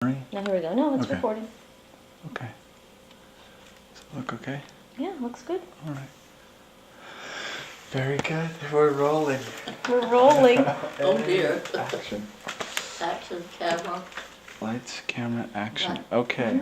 Now here we go. No, it's Okay. recording. Okay. Does it look okay? Yeah, looks good. All right. Very good. We're rolling. We're rolling. Oh dear. Action. Action, camera. Lights, camera, action. Right. Okay.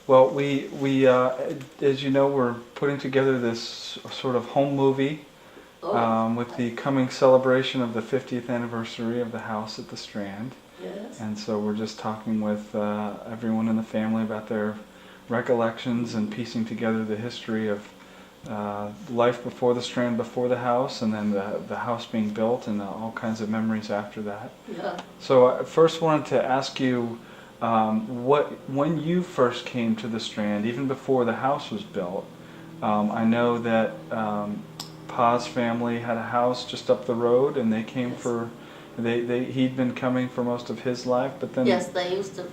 Well, we as you know, we're putting together this sort of home movie with the coming celebration of the 50th anniversary of the house at the Strand. Yes. And so we're just talking with everyone in the family about their recollections and piecing together the history of life before the Strand, before the house, and then the house being built, and all kinds of memories after that. Yeah. So I first wanted to ask you, when you first came to the Strand, even before the house was built. I know that Pa's family had a house just up the road, and they came Yes. for. He'd been coming for most of his life, but then. Yes, they used to,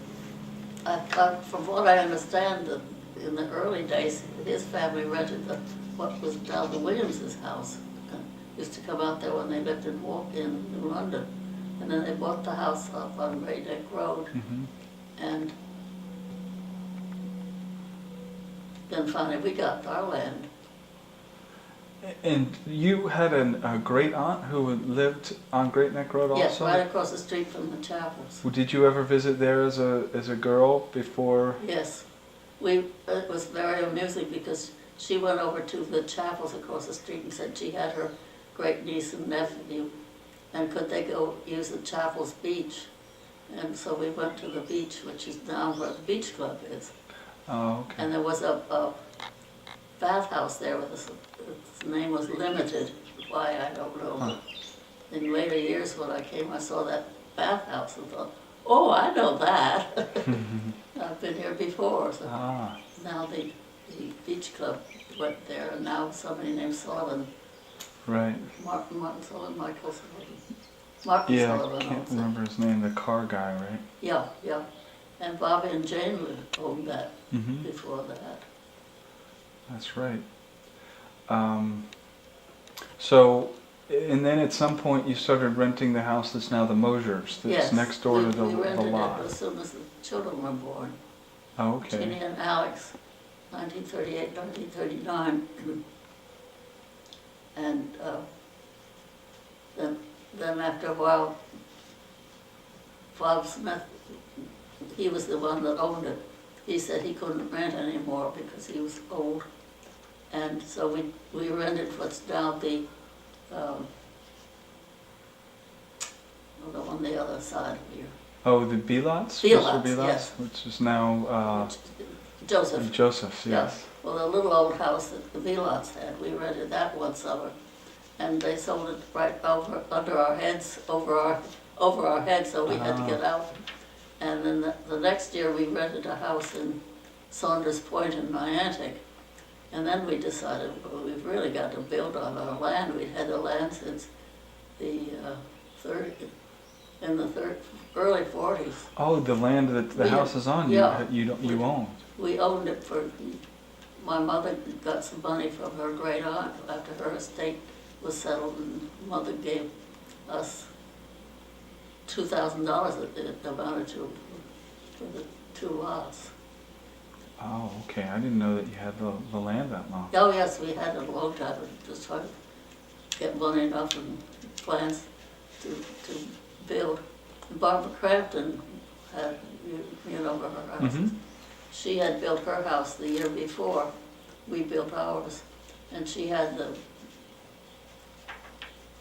from what I understand, that in the early days, his family rented what was now the Williams's house. Used to come out there when they lived in London. And then they bought the house up on Great Neck Road. Mhm. And then finally we got our land. And you had a great aunt who lived on Great Neck Road also? Yes, right across the street from the chapels. Did you ever visit there as a girl before? Yes. It was very amusing because she went over to the chapels across the street and said she had her great niece and nephew, and could they go use the chapel's beach. And so we went to the beach, which is now where the beach club is. Oh, okay. And there was a bathhouse there with its name was Limited. Why, I don't know. Huh. In later years when I came, I saw that bathhouse and thought, oh, I know that. I've been here before. So Ah, now the beach club went there, and now somebody named Sullivan, right. Martin Sullivan, Michael Sullivan. Martin Yeah, I Sullivan can't owns it. remember his name, the car guy, right? Yeah, yeah. And Bobby and Jane owned that Mm-hmm. before that. That's right. So, and then at some point you started renting the house that's now the Mosier's, that's Yes, next door to the we rented lot. it as soon as the children were born. Oh, Ginny okay. and Alex, 1938, 1939. And then after a while, Bob Smith, he was the one that owned it. He said he couldn't rent anymore because he was old. And so we rented what's now the on the other side here. Oh, the B-lots? B-lots, Mr. yes. Which is now Joseph. Joseph's, yes. Well, the little old house that the Velots had, we rented that one summer, and they sold it right under our heads, over our heads, so we had to get out. And then the next year we rented a house in Saunders Point in Niantic, and then we decided, well, we've really got to build on our land. We'd had the land since the early 40s. Oh, the land that the house is on, yeah. you owned. We owned it my mother got some money from her great aunt after her estate was settled, and mother gave us $2,000 that it amounted to for the 2 lots. Oh, okay. I didn't know that you had the land that long. Oh yes, we had it a long time, just trying to get money enough and plans to build. Barbara Crampton had, you know her house. Mm-hmm. She had built her house the year before we built ours, and she had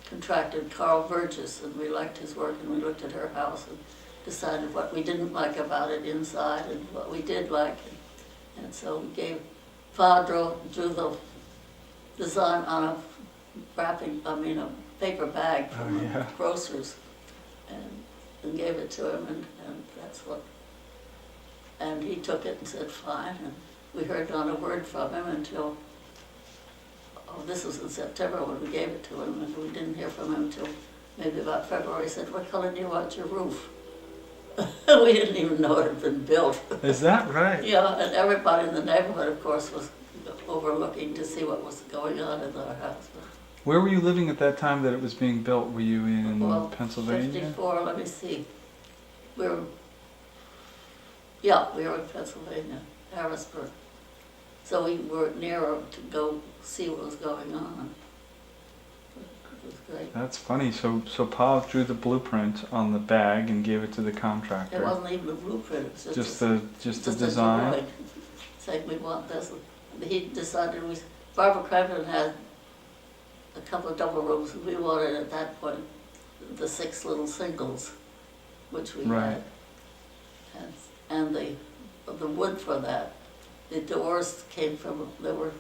contracted Carl Burgess, and we liked his work, and we looked at her house and decided what we didn't like about it inside and what we did like. And so we gave, Pa drew the design on a a paper bag from the grocers, and gave it to him, and that's what. And he took it and said, fine, and we heard not a word from him until, this was in September when we gave it to him, and we didn't hear from him until maybe about February. He said, what color do you want your roof? We didn't even know it had been built. Is that right? Yeah, and everybody in the neighborhood, of course, was overlooking to see what was going on in our house. Where were you living at that time that it was being built? Were you in Well, Pennsylvania? 54, let me see. We were Yeah, we were in Pennsylvania, Harrisburg. So we were nearer to go see what was going on. It was great. That's funny. So Pa drew the blueprint on the bag and gave it to the contractor. It wasn't even a blueprint, it was Just a the design. a drawing. Saying we want this. He decided Barbara Crampton had a couple of double rooms, and we wanted at that point the 6 little singles, which we Right. had. And the wood for that, the doors came from, there were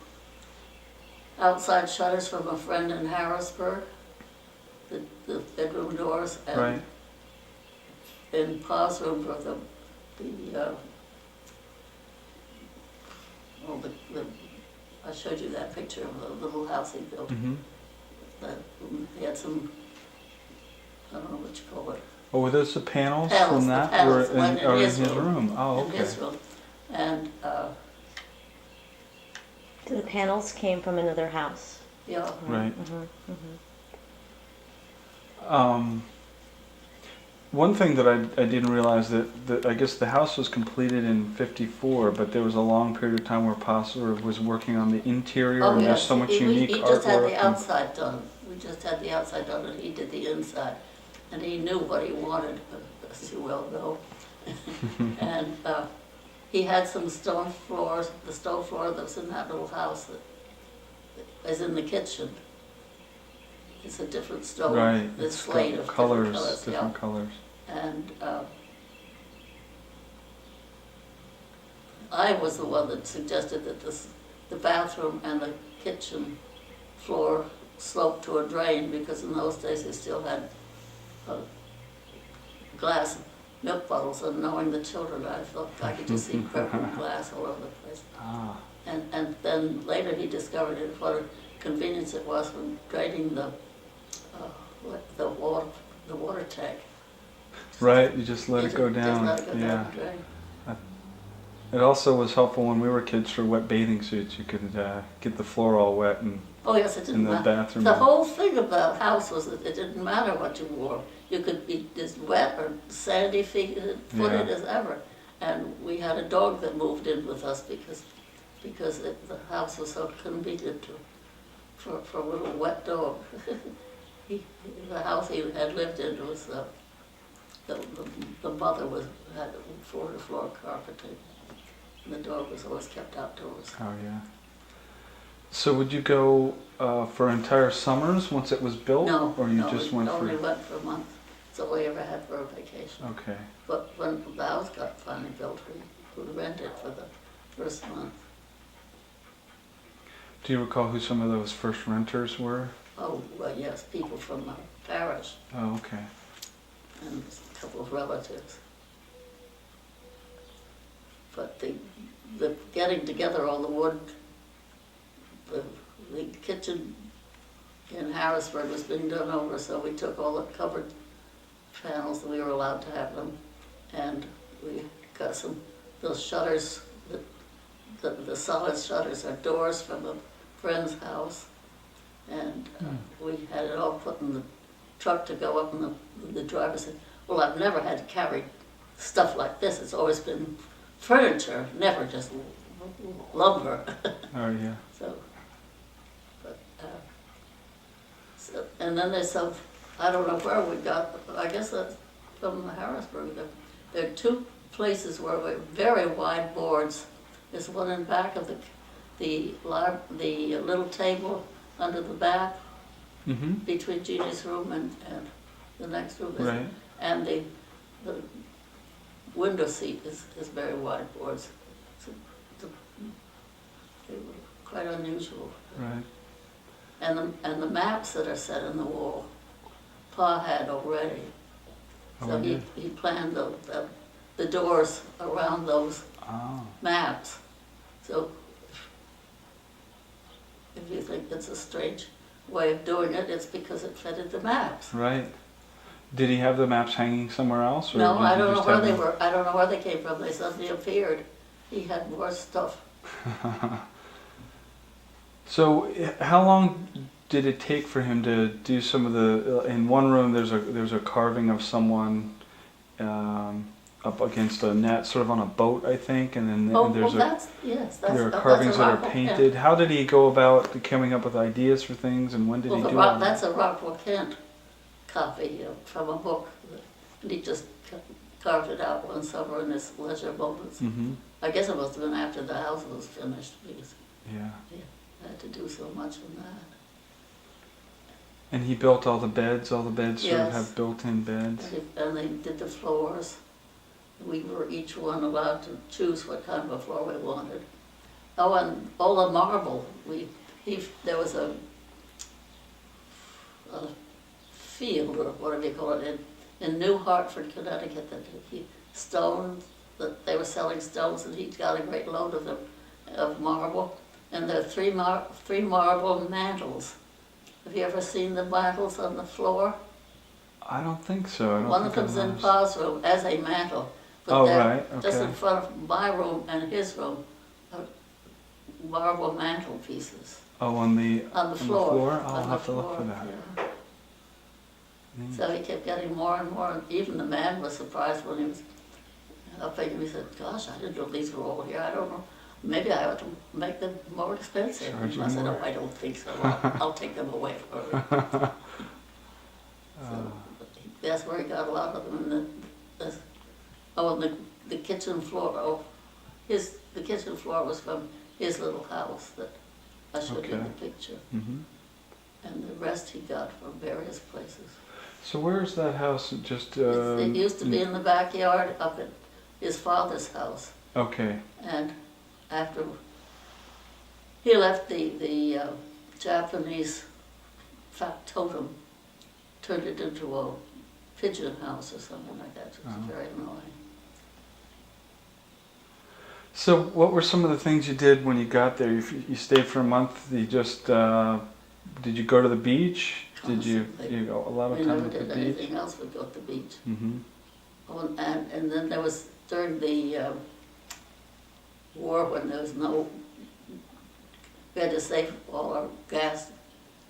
outside shutters from a friend in Harrisburg, the bedroom doors, and Right. in Pa's room were I showed you that picture of the little house he built. Mm-hmm. That he had some, I don't know what you call it. Oh, were those the panels, Panels, from the that? panels Were went in or his in his room. room? Oh, In okay. his room. And, So the panels came from another house. yeah, Right. Mm-hmm. One thing that I didn't realize that I guess the house was completed in '54, but there was a long period of time where Pa sort of was working on the interior, oh and yes. there's so much unique He just had artwork. the outside done. We just had the outside done and he did the inside. And he knew what he wanted, as you well know. And he had some stone floors, the stone floor that was in that little house that is in the kitchen. It's a different stone. Right. It's got slate of colors, different colors. different Yeah. colors. And I was the one that suggested that the bathroom and the kitchen floor sloped to a drain, because in those days they still had glass milk bottles, and knowing the children, I thought I could just see broken glass all over the place. Ah, And then later he discovered what a convenience it was when draining the water tank. right. You just let it go Just down. let it go Yeah. down the drain. It also was helpful when we were kids for wet bathing suits. You could get the floor all wet and Oh yes, it in didn't the matter. bathroom. The whole thing about the house was that it didn't matter what you wore. You could be as wet or sandy footed Yeah. as ever. And we had a dog that moved in with us because the house was so convenient for a little wet dog. The house he had lived in was the mother had floor to floor carpeting. And the dog was always kept outdoors. Oh yeah. So would you go for entire summers once it was built, No, or you no, just we went only for? went for a month. That's all we ever had for a vacation. Okay. But when the house got finally built, we rented for the first month. Do you recall who some of those first renters were? Oh, well, yes, people from the parish Oh, okay. and a couple of relatives. But the getting together all the wood, the kitchen in Harrisburg was being done over, so we took all the cupboard panels that we were allowed to have them, and we got those shutters, the solid shutters are doors from a friend's house, and we had it all put in the truck to go up, and the driver said, well, I've never had to carry stuff like this. It's always been furniture, never just lumber. Oh yeah. So, but, and then there's some, I don't know where we got, I guess that's from Harrisburg. There are 2 places where we very wide boards. There's one in back of the little table under the bath Mm-hmm. between Jeannie's room and the next room. Right. And the window seat is very wide boards. So they were quite unusual. Right. And the maps that are set in the wall, Pa had already. Oh, So he he did. planned the doors around those Oh. maps. So if you think it's a strange way of doing it, it's because it fitted the maps. Right. Did he have the maps hanging somewhere else? Or No, did I you don't know just where have they them? were. I don't know where they came from. They suddenly appeared. He had more stuff. So, how long did it take for him to do some of the? In one room, there's a carving of someone up against a net, sort of on a boat, I think, and then Oh, there's there are that's carvings a that are Rockwell painted. Kent. How did he go about coming up with ideas for things, and when did Well, he do all that? that's a Rockwell Kent copy from a book, and he just carved it out one summer in his leisure moments. Mm-hmm. I guess it must have been after the house was finished, because Yeah. I had to do so much on that. And he built all the beds. All the beds sort of Yes. have built-in beds. And they did the floors. We were each one allowed to choose what kind of a floor we wanted. Oh, and all the marble. There was a field, or whatever you call it, in New Hartford, Connecticut, that they were selling stones, and he got a great load of them, of marble. And there are three marble mantles. Have you ever seen the mantles on the floor? I don't think so. I don't One think of them's I've in noticed. Pa's room as a mantle. But Oh, they're right, just in okay. front of my room and his room, are marble mantle pieces Oh, on the on the floor. I'll on the have to look floor, for that. yeah. Neat. So he kept getting more and more, and even the man was surprised when he was up there. He said, "Gosh, I didn't know these were all here. I don't know. Maybe I ought to make them more expensive." Charge you I said, more. "Oh, I don't think so. I'll take them away for you." So that's where he got a lot of them. And the kitchen floor. The kitchen floor was from his little house that I showed you in the picture, Mm-hmm. and the rest he got from various places. So where is that house? Just It used to be in the backyard up at his father's house, Okay. and after he left, the Japanese factotum turned it into a pigeon house or something like that. It was very annoying. So what were some of the things you did when you got there? You stayed for a month. You just did you go to the beach? Did you Constantly. go a lot of We time never at the did beach? anything else but go to the beach. Mm-hmm. Oh, and then there was, during the war, when there was no, we had to save all our gas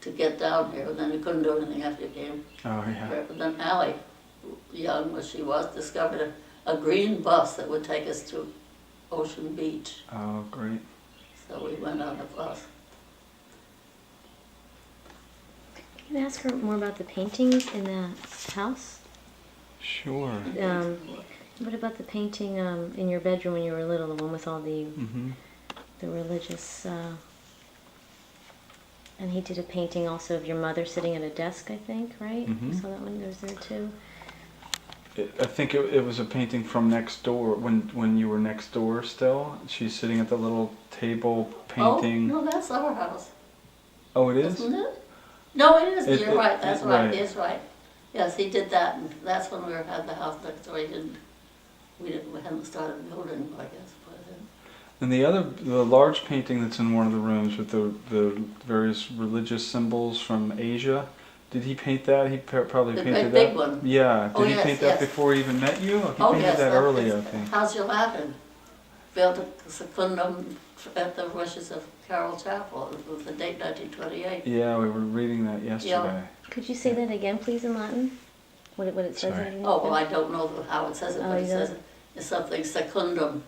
to get down here, and then we couldn't do anything after you came. Oh yeah. But then Allie, young as she was, discovered a green bus that would take us to Ocean Beach. Oh great. So we went on the bus. Can I ask her more about the paintings in the house? Sure. What about the painting in your bedroom when you were little, the one with all the Mm-hmm. religious? And he did a painting also of your mother sitting at a desk, I think, right? Mhm. I saw that one. There was there too. I think it was a painting from next door when you were next door still. She's sitting at the little table painting. Oh, no, that's our house. Oh, it is? Isn't it? No, it is. It- You're it- right. That's it- right. right. It's right. Yes, he did that, and that's when we had the house next door. We hadn't started building, I guess, by then. And the large painting that's in one of the rooms with the various religious symbols from Asia, did he paint that? He probably The painted great that? big one. Yeah. Did Oh, he yes, paint that yes. before he even met you? He Oh, painted yes. that early, I is- think. How's your Latin? Built a secundum at the wishes of Carol Chappell with the date 1928. Yeah, we were reading that yesterday. Could you say that again, please, in Latin? What it says Sorry. underneath Oh, well, it? I don't know how it says it, Oh, but you it says don't? it's something secundum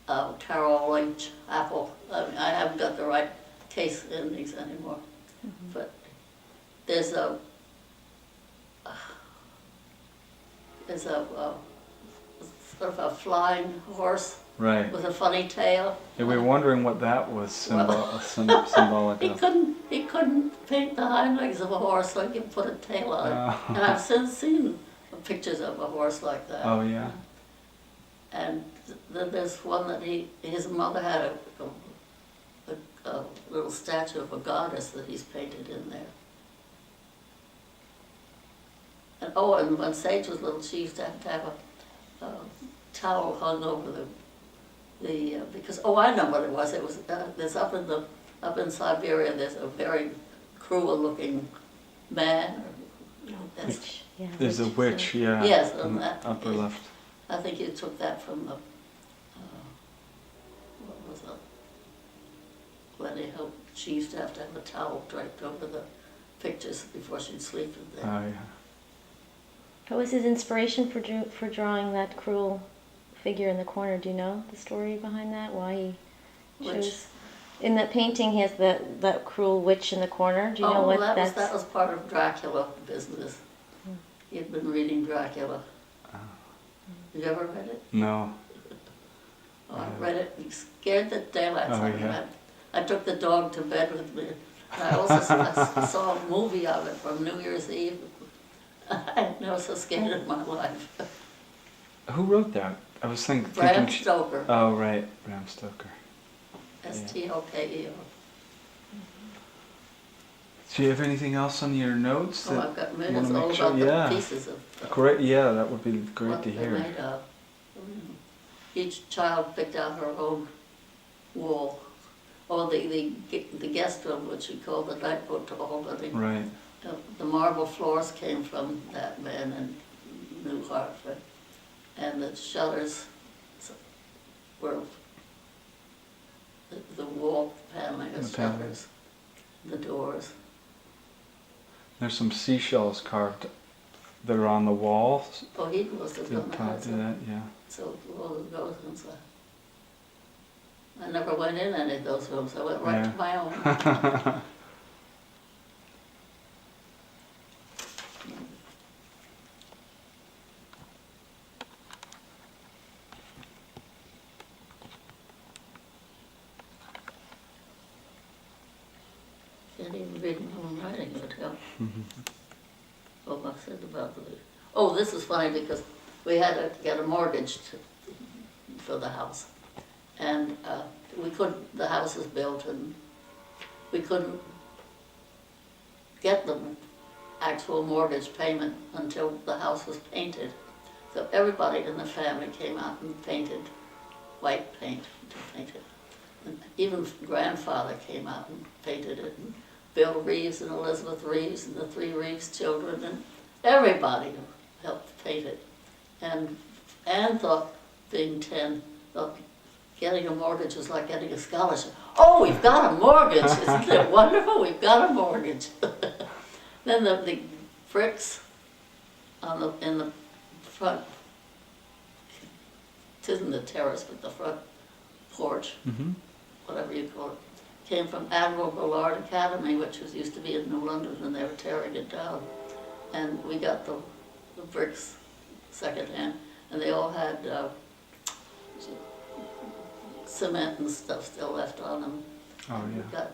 Carol Chappell. I haven't got the right case endings anymore. Mm-hmm. But there's a sort of a flying horse Right. with a funny tail. Yeah, we were wondering what that was Well, symbolic He of. couldn't paint the hind legs of a horse, so he could put a tail on it. Oh. And I've since seen pictures of a horse like that. Oh yeah. And then there's one that his mother had a little statue of a goddess that he's painted in there. And when Sage was little, she used to have a towel hung over the because I know what it was. It was there's up in Siberia. There's a very cruel-looking man. That's, Witch. Yeah, There's a witch, yeah. Yes, in and the that upper is- left. I think you took that from the what was it? When she used to have a towel draped over the pictures before she'd sleep in there. Oh yeah. What was his inspiration for drawing that cruel figure in the corner? Do you know the story behind that? Why he chose? In that painting, he has that cruel witch in the corner. Do you know what that's? That was part of Dracula business. He had been reading Dracula. You ever read it? No. Oh, I read it and scared the daylights out of me. I took the dog to bed with me. And I also saw a movie of it from New Year's Eve. I'd never so scared in my life. Who wrote that? I was thinking. Bram Stoker. Oh, right, Bram Stoker. Stokeo. Do you have anything else on your notes? Oh, I've got minutes all about the pieces of great. Yeah, that would be great to hear. What they're made of. Each child picked out her own wall. Or the guest room, which we call the night boat hall. Right. The marble floors came from that man in New Hartford. And the shutters were the wall paneling of shutters, the doors. There's some seashells carved that are on the walls. Oh, he must have done that. Yeah. So all of those inside. I never went in any of those rooms. I went right to my own. Can't even read my own writing, it would help. Oh, I said about the... Oh, this is funny because we had to get a mortgage for the house. And we couldn't, the house was built and we couldn't get the actual mortgage payment until the house was painted. So everybody in the family came out and painted white paint to paint it. And even grandfather came out and painted it. And Bill Reeves and Elizabeth Reeves and the three Reeves children and everybody helped paint it. And Anne thought, being 10, thought getting a mortgage was like getting a scholarship. Oh, we've got a mortgage! Isn't it wonderful? We've got a mortgage. Then the bricks in the front, it isn't the terrace, but the front porch, whatever you call it, came from Admiral Ballard Academy, which used to be in New London, and they were tearing it down. And we got the bricks secondhand, and they all had cement and stuff still left on them. Oh, yeah.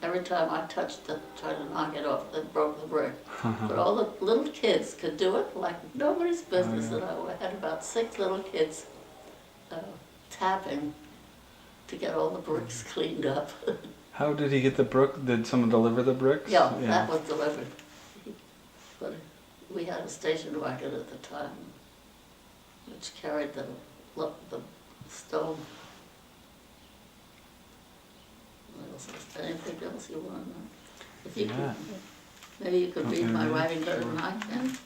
Every time I touched it, tried to knock it off, it broke the brick. But all the little kids could do it like nobody's business. And I had about 6 little kids tapping to get all the bricks cleaned up. How did he get the brick? Did someone deliver the bricks? Yeah, that was delivered. But we had a station wagon at the time, which carried the stone. Anything else you want to know? If you could, maybe you could read my writing better than I can.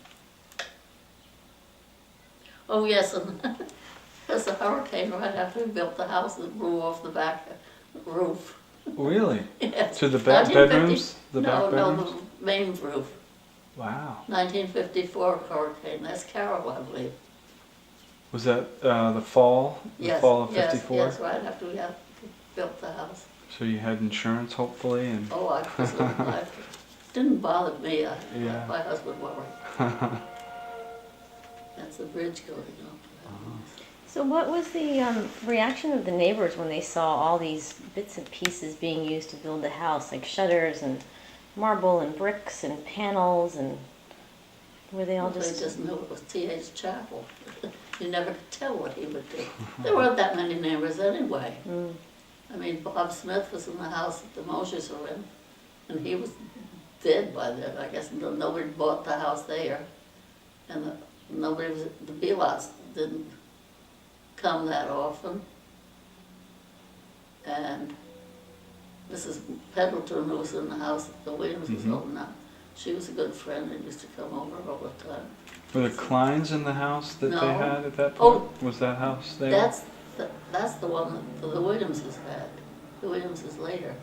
Oh yes, and there's a hurricane right after we built the house that blew off the back roof. Really? Yes. To the bedrooms? No, the main roof. Wow. 1954 hurricane. That's Carol, I believe. Was that the fall? Yes. The fall of '54? Yes, right after we had built the house. So you had insurance, hopefully, and. Oh, I didn't bother me. I let my husband worry. That's the bridge going up. So what was the reaction of the neighbors when they saw all these bits and pieces being used to build the house, like shutters and marble and bricks and panels, and were they all They just... just knew it was T.H. Chappell. You never could tell what he would do. There weren't that many neighbors anyway. I mean, Bob Smith was in the house that the Moshes were in, and he was dead by then. I guess nobody bought the house there, and the Belots didn't come that often. And Mrs. Pendleton, who was in the house that the Williams was old now, she was a good friend and used to come over all the time. Were the Kleins in the house that they had at that point? Oh, was that house there? That's the one that the Williamses had. The Williamses later.